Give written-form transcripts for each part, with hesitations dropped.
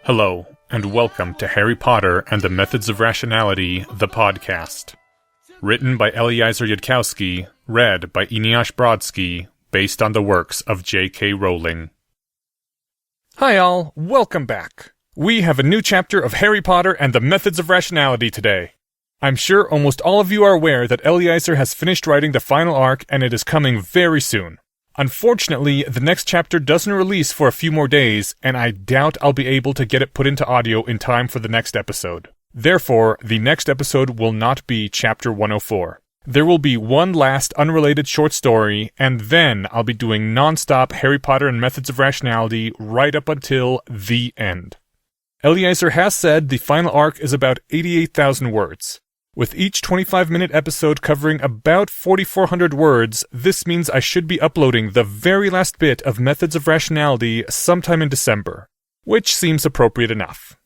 Hello, and welcome to Harry Potter and the Methods of Rationality, the podcast. Written by Eliezer Yudkowsky, read by Eneasz Brodsky, based on the works of J.K. Rowling. Hi all, welcome back. We have a new chapter of Harry Potter and the Methods of Rationality today. I'm sure almost all of you are aware that Eliezer has finished writing the final arc and it is coming very soon. Unfortunately, the next chapter doesn't release for a few more days, and I doubt I'll be able to get it put into audio in time for the next episode. Therefore, the next episode will not be Chapter 104. There will be one last unrelated short story, and then I'll be doing non-stop Harry Potter and Methods of Rationality right up until the end. Eliezer has said the final arc is about 88,000 words. With each 25-minute episode covering about 4,400 words, this means I should be uploading the very last bit of Methods of Rationality sometime in December, which seems appropriate enough.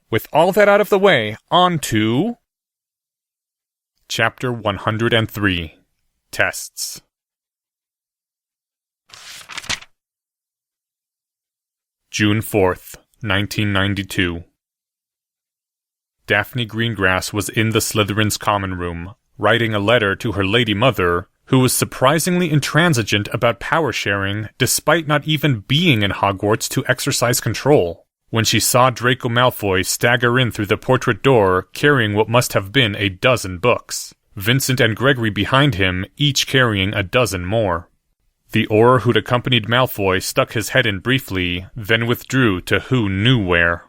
With all that out of the way, on to... Chapter 103, Tests. June 4th, 1992. Daphne Greengrass was in the Slytherin's common room, writing a letter to her lady mother, who was surprisingly intransigent about power sharing despite not even being in Hogwarts to exercise control, when she saw Draco Malfoy stagger in through the portrait door carrying what must have been a dozen books, Vincent and Gregory behind him each carrying a dozen more. The Auror who'd accompanied Malfoy stuck his head in briefly, then withdrew to who knew where.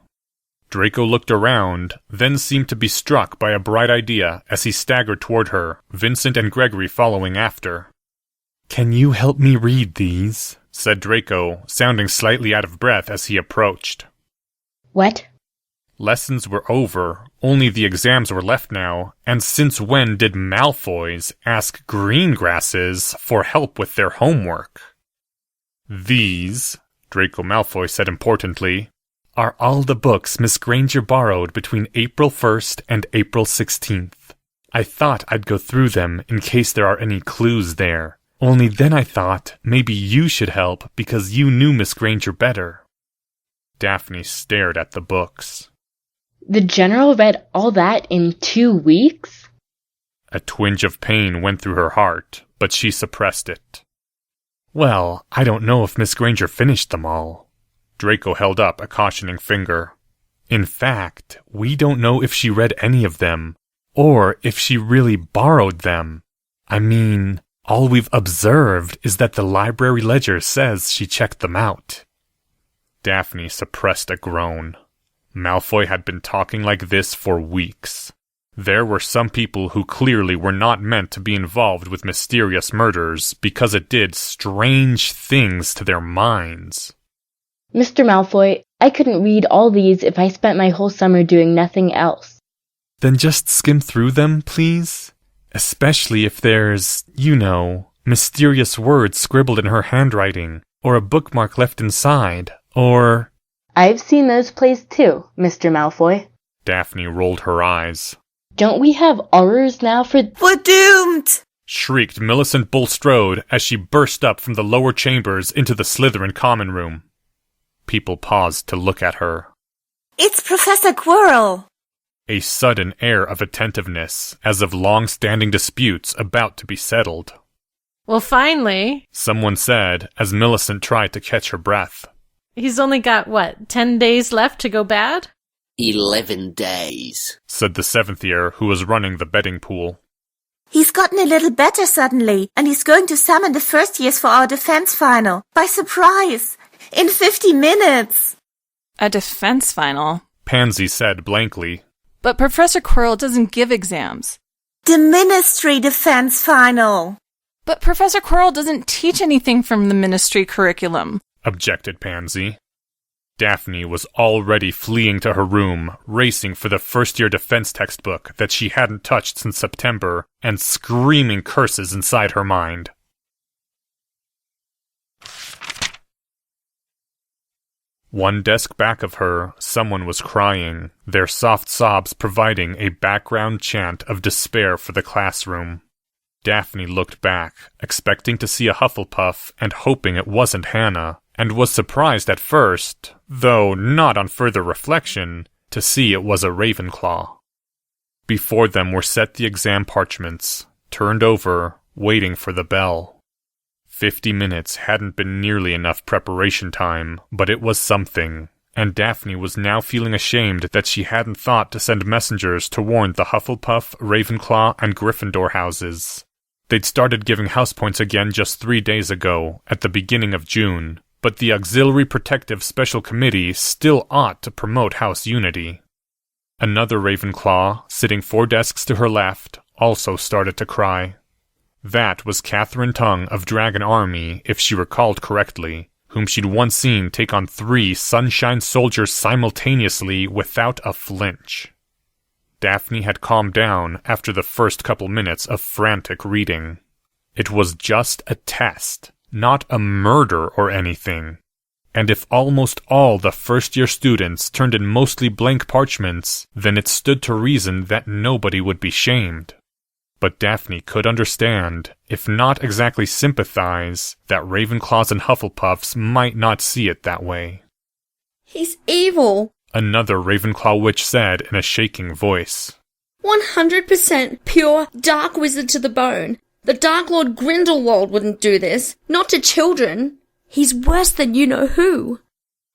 Draco looked around, then seemed to be struck by a bright idea as he staggered toward her, Vincent and Gregory following after. "Can you help me read these?" said Draco, sounding slightly out of breath as he approached. "What?" Lessons were over, only the exams were left now, and since when did Malfoys ask Greengrasses for help with their homework? "These," Draco Malfoy said importantly, "are all the books Miss Granger borrowed between April 1st and April 16th. I thought I'd go through them in case there are any clues there. Only then I thought maybe you should help because you knew Miss Granger better." Daphne stared at the books. The General read all that in 2 weeks? A twinge of pain went through her heart, but she suppressed it. "Well, I don't know if Miss Granger finished them all." Draco held up a cautioning finger. "In fact, we don't know if she read any of them, or if she really borrowed them. I mean, all we've observed is that the library ledger says she checked them out." Daphne suppressed a groan. Malfoy had been talking like this for weeks. There were some people who clearly were not meant to be involved with mysterious murders because it did strange things to their minds. "Mr. Malfoy, I couldn't read all these if I spent my whole summer doing nothing else." "Then just skim through them, please? Especially if there's, mysterious words scribbled in her handwriting, or a bookmark left inside, or..." "I've seen those plays too, Mr. Malfoy." Daphne rolled her eyes. "Don't we have Aurors now for— We're doomed!" shrieked Millicent Bulstrode as she burst up from the lower chambers into the Slytherin common room. People paused to look at her. "It's Professor Quirrell!" A sudden air of attentiveness, as of long-standing disputes about to be settled. "Well, finally," someone said as Millicent tried to catch her breath. "He's only got, 10 days left to go bad?" 11 days, said the 7th year who was running the betting pool. "He's gotten a little better suddenly, and he's going to summon the first years for our defense final. By surprise! In 50 minutes! A defense final? Pansy said blankly. But Professor Quirrell doesn't give exams. The Ministry defense final! But Professor Quirrell doesn't teach anything from the Ministry curriculum, objected Pansy. Daphne was already fleeing to her room, racing for the first-year defense textbook that she hadn't touched since September, and screaming curses inside her mind. One desk back of her, someone was crying, their soft sobs providing a background chant of despair for the classroom. Daphne looked back, expecting to see a Hufflepuff and hoping it wasn't Hannah, and was surprised at first, though not on further reflection, to see it was a Ravenclaw. Before them were set the exam parchments, turned over, waiting for the bell. 50 minutes hadn't been nearly enough preparation time, but it was something, and Daphne was now feeling ashamed that she hadn't thought to send messengers to warn the Hufflepuff, Ravenclaw, and Gryffindor houses. They'd started giving house points again just 3 days ago, at the beginning of June, but the Auxiliary Protective Special Committee still ought to promote house unity. Another Ravenclaw, sitting 4 desks to her left, also started to cry. That was Catherine Tongue of Dragon Army, if she recalled correctly, whom she'd once seen take on 3 Sunshine soldiers simultaneously without a flinch. Daphne had calmed down after the first couple minutes of frantic reading. It was just a test, not a murder or anything. And if almost all the first-year students turned in mostly blank parchments, then it stood to reason that nobody would be shamed. But Daphne could understand, if not exactly sympathize, that Ravenclaws and Hufflepuffs might not see it that way. He's evil, Another Ravenclaw witch said in a shaking voice. 100% pure dark wizard to the bone. The Dark Lord Grindelwald wouldn't do this, not to children. He's worse than you-know-who.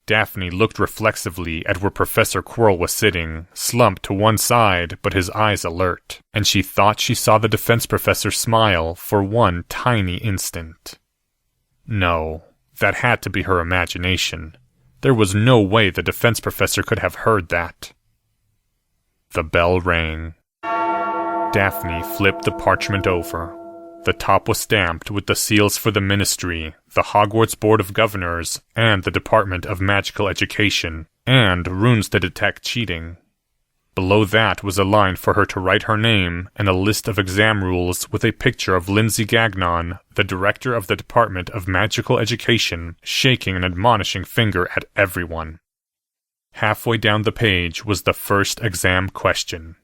Daphne looked reflexively at where Professor Quirrell was sitting, slumped to one side but his eyes alert, and she thought she saw the defense professor smile for one tiny instant. No, that had to be her imagination. There was no way the defense professor could have heard that. The bell rang. Daphne flipped the parchment over. The top was stamped with the seals for the Ministry, the Hogwarts Board of Governors, and the Department of Magical Education, and runes to detect cheating. Below that was a line for her to write her name and a list of exam rules with a picture of Lindsay Gagnon, the director of the Department of Magical Education, shaking an admonishing finger at everyone. Halfway down the page was the first exam question.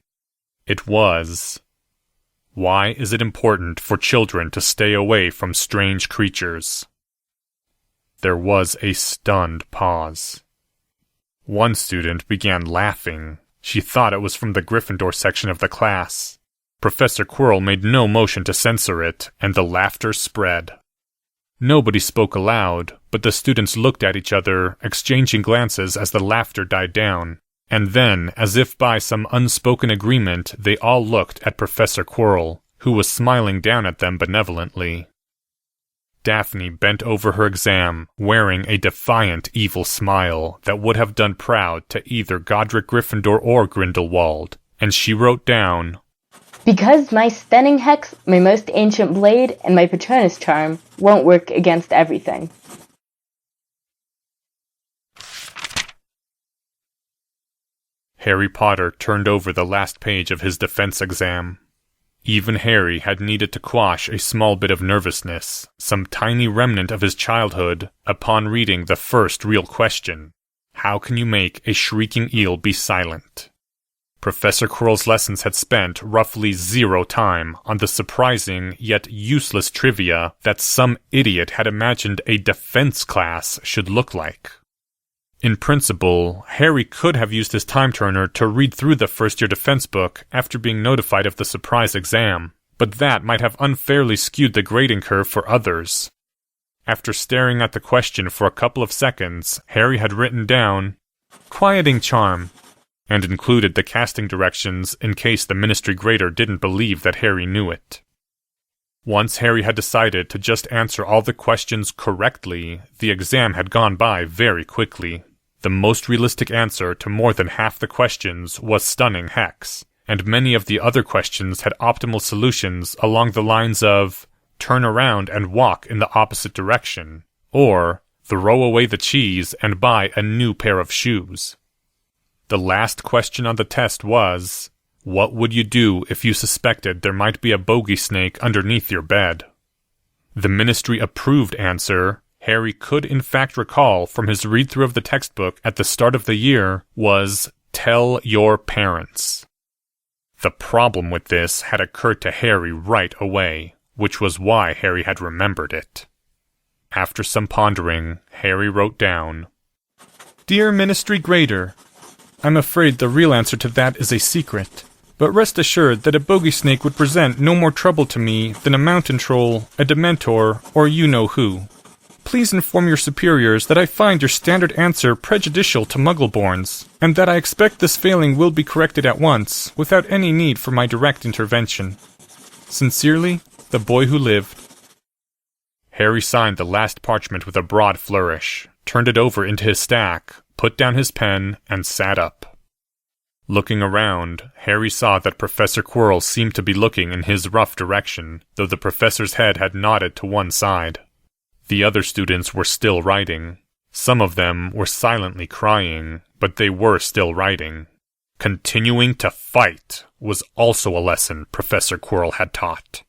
It was, why is it important for children to stay away from strange creatures? There was a stunned pause. One student began laughing. She thought it was from the Gryffindor section of the class. Professor Quirrell made no motion to censor it, and the laughter spread. Nobody spoke aloud, but the students looked at each other, exchanging glances as the laughter died down. And then, as if by some unspoken agreement, they all looked at Professor Quirrell, who was smiling down at them benevolently. Daphne bent over her exam, wearing a defiant, evil smile that would have done proud to either Godric Gryffindor or Grindelwald, and she wrote down, Because my stunning hex, my most ancient blade, and my Patronus charm won't work against everything. Harry Potter turned over the last page of his defense exam. Even Harry had needed to quash a small bit of nervousness, some tiny remnant of his childhood, upon reading the first real question. How can you make a shrieking eel be silent? Professor Quirrell's lessons had spent roughly 0 time on the surprising yet useless trivia that some idiot had imagined a defense class should look like. In principle, Harry could have used his time turner to read through the first-year defense book after being notified of the surprise exam, but that might have unfairly skewed the grading curve for others. After staring at the question for a couple of seconds, Harry had written down, "Quieting charm," and included the casting directions in case the Ministry grader didn't believe that Harry knew it. Once Harry had decided to just answer all the questions correctly, the exam had gone by very quickly. The most realistic answer to more than half the questions was stunning hex, and many of the other questions had optimal solutions along the lines of turn around and walk in the opposite direction, or throw away the cheese and buy a new pair of shoes. The last question on the test was, what would you do if you suspected there might be a bogey snake underneath your bed? The Ministry-approved answer, Harry could in fact recall from his read-through of the textbook at the start of the year, was tell your parents. The problem with this had occurred to Harry right away, which was why Harry had remembered it. After some pondering, Harry wrote down, "Dear Ministry Grader, I'm afraid the real answer to that is a secret, but rest assured that a bogey snake would present no more trouble to me than a mountain troll, a dementor, or you-know-who. Please inform your superiors that I find your standard answer prejudicial to Muggleborns, and that I expect this failing will be corrected at once, without any need for my direct intervention. Sincerely, the boy who lived." Harry signed the last parchment with a broad flourish, turned it over into his stack, put down his pen, and sat up. Looking around, Harry saw that Professor Quirrell seemed to be looking in his rough direction, though the professor's head had nodded to one side. The other students were still writing. Some of them were silently crying, but they were still writing. Continuing to fight was also a lesson Professor Quirrell had taught.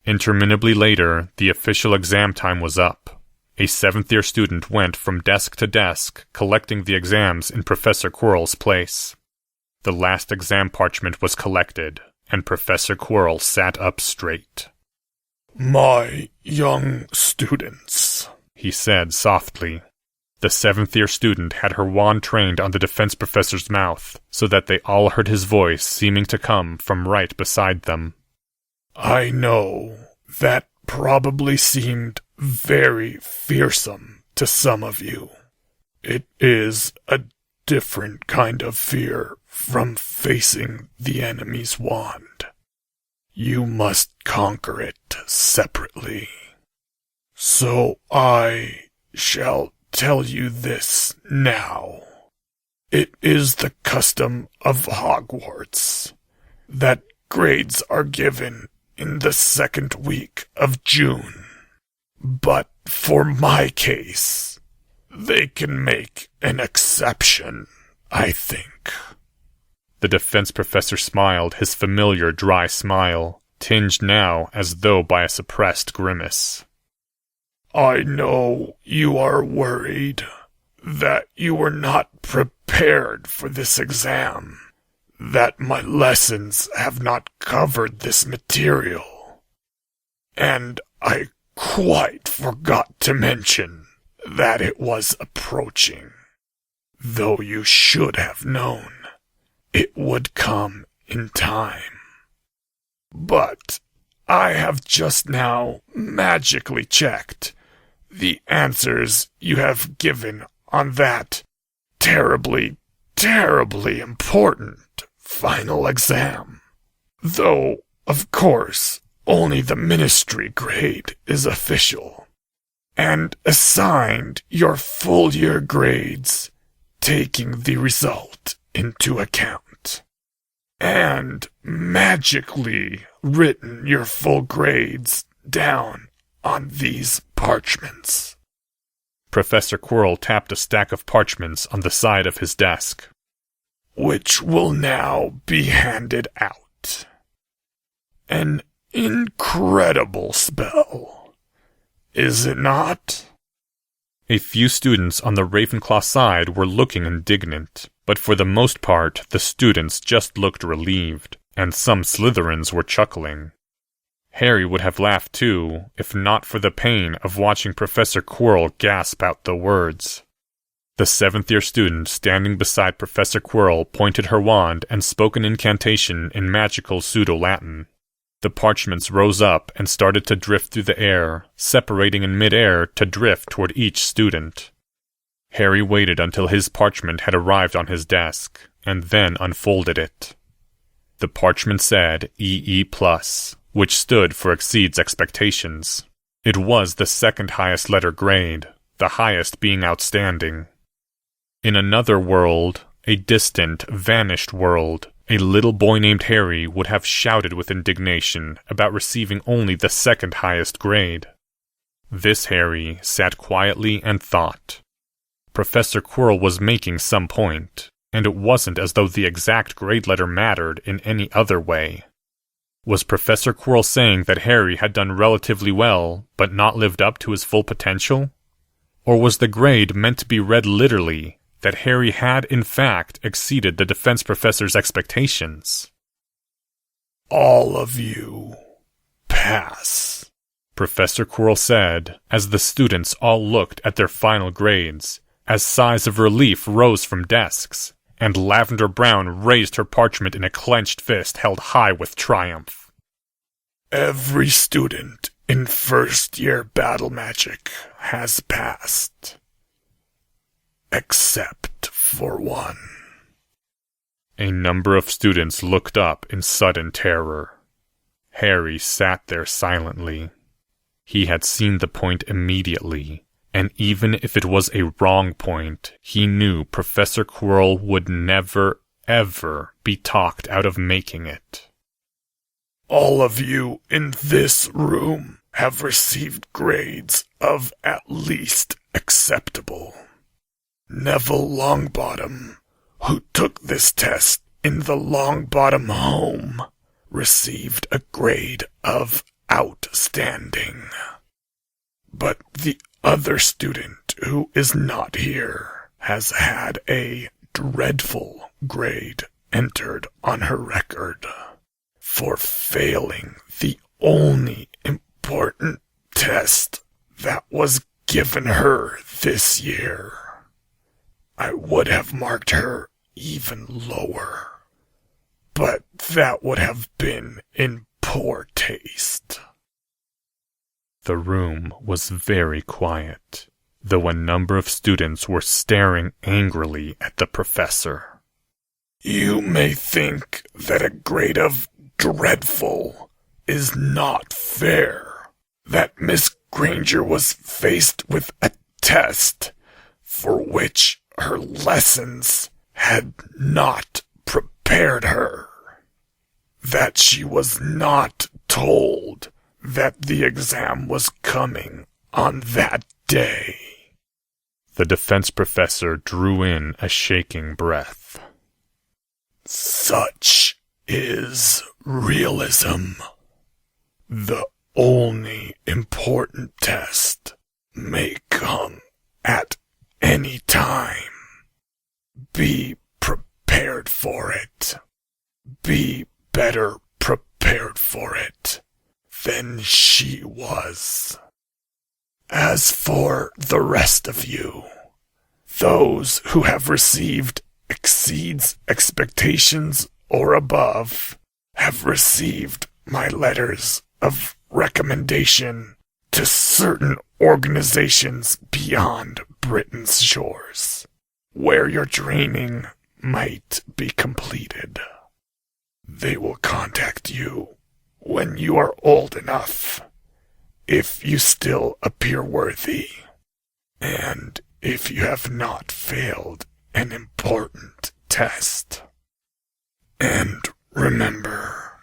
Interminably later, the official exam time was up. A 7th-year student went from desk to desk, collecting the exams in Professor Quirrell's place. The last exam parchment was collected, and Professor Quirrell sat up straight. "My young students," he said softly. The 7th-year student had her wand trained on the defense professor's mouth, so that they all heard his voice seeming to come from right beside them. "I know that probably seemed very fearsome to some of you. It is a different kind of fear from facing the enemy's wand. You must conquer it separately. So I shall tell you this now. It is the custom of Hogwarts that grades are given in the 2nd week of June. But for my case, they can make an exception, I think." The defense professor smiled his familiar dry smile, tinged now as though by a suppressed grimace. "I know you are worried that you were not prepared for this exam, that my lessons have not covered this material. And I quite forgot to mention that it was approaching, though you should have known it would come in time. But I have just now magically checked the answers you have given on that terribly, terribly important final exam. Though, of course, only the ministry grade is official, and assigned your full year grades, taking the result into account, and magically written your full grades down on these parchments." Professor Quirrell tapped a stack of parchments on the side of his desk. "Which will now be handed out. An incredible spell, is it not?" A few students on the Ravenclaw side were looking indignant, but for the most part the students just looked relieved, and some Slytherins were chuckling. Harry would have laughed too, if not for the pain of watching Professor Quirrell gasp out the words. The 7th-year student standing beside Professor Quirrell pointed her wand and spoke an incantation in magical pseudo-Latin. The parchments rose up and started to drift through the air, separating in mid-air to drift toward each student. Harry waited until his parchment had arrived on his desk, and then unfolded it. The parchment said EE+, which stood for Exceeds Expectations. It was the 2nd highest letter grade, the highest being Outstanding. In another world, a distant, vanished world, a little boy named Harry would have shouted with indignation about receiving only the 2nd highest grade. This Harry sat quietly and thought. Professor Quirrell was making some point, and it wasn't as though the exact grade letter mattered in any other way. Was Professor Quirrell saying that Harry had done relatively well, but not lived up to his full potential? Or was the grade meant to be read literally, that Harry had in fact exceeded the defense professor's expectations? "All of you pass," Professor Quirrell said, as the students all looked at their final grades, as sighs of relief rose from desks, and Lavender Brown raised her parchment in a clenched fist held high with triumph. Every student in first-year battle magic has passed. Except for one. A number of students looked up in sudden terror. Harry sat there silently. He had seen the point immediately, and even if it was a wrong point, he knew Professor Quirrell would never, ever be talked out of making it. All of you in this room have received grades of at least acceptable. Neville Longbottom, who took this test in the Longbottom home, received a grade of outstanding. But the other student who is not here has had a dreadful grade entered on her record for failing the only important test that was given her this year. I would have marked her even lower, but that would have been in poor taste. The room was very quiet, though a number of students were staring angrily at the professor. You may think that a grade of dreadful is not fair, that Miss Granger was faced with a test for which her lessons had not prepared her, that she was not told that the exam was coming on that day. The defense professor drew in a shaking breath. Such is realism. The only important test may come at any time. Be prepared for it. Be better prepared for it than she was. As for the rest of you, those who have received exceeds expectations or above have received my letters of recommendation to certain organizations beyond Britain's shores, where your training might be completed. They will contact you when you are old enough, if you still appear worthy, and if you have not failed an important test. And remember,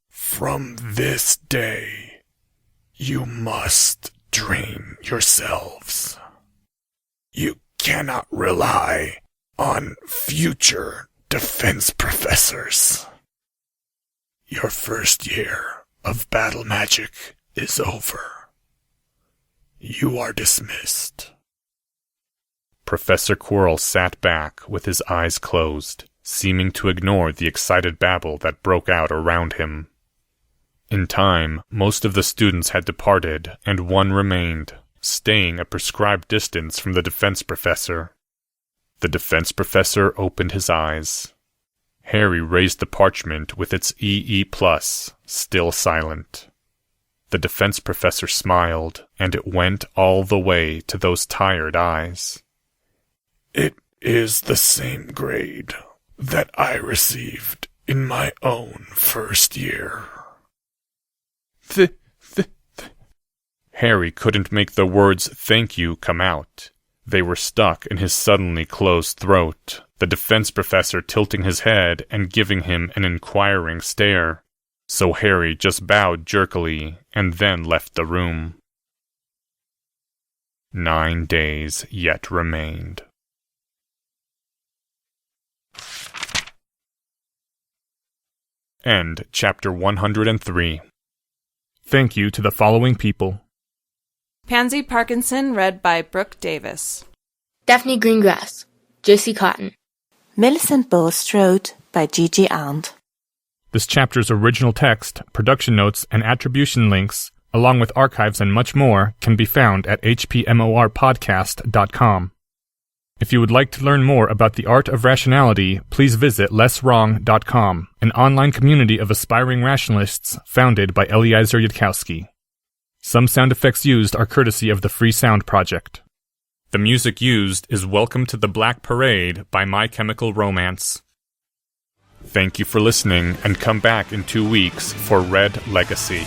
from this day, you must train yourselves. You cannot rely on future defense professors. Your first year of battle magic is over. You are dismissed. Professor Quirrell sat back with his eyes closed, seeming to ignore the excited babble that broke out around him. In time, most of the students had departed, and one remained, staying a prescribed distance from the defense professor. The defense professor opened his eyes. Harry raised the parchment with its EE+, still silent. The defense professor smiled, and it went all the way to those tired eyes. It is the same grade that I received in my own first year. Harry couldn't make the words "thank you" come out. They were stuck in his suddenly closed throat, the defense professor tilting his head and giving him an inquiring stare. So Harry just bowed jerkily and then left the room. 9 days yet remained. End Chapter 103. Thank you to the following people. Pansy Parkinson, read by Brooke Davis. Daphne Greengrass, Josie Cotton. Millicent Bulstrode by Gigi Arndt. This chapter's original text, production notes, and attribution links along with archives and much more, can be found at hpmorpodcast.com. If you would like to learn more about the art of rationality, please visit lesswrong.com, an online community of aspiring rationalists founded by Eliezer Yudkowsky. Some sound effects used are courtesy of the Free Sound Project. The music used is Welcome to the Black Parade by My Chemical Romance. Thank you for listening, and come back in 2 weeks for Red Legacy.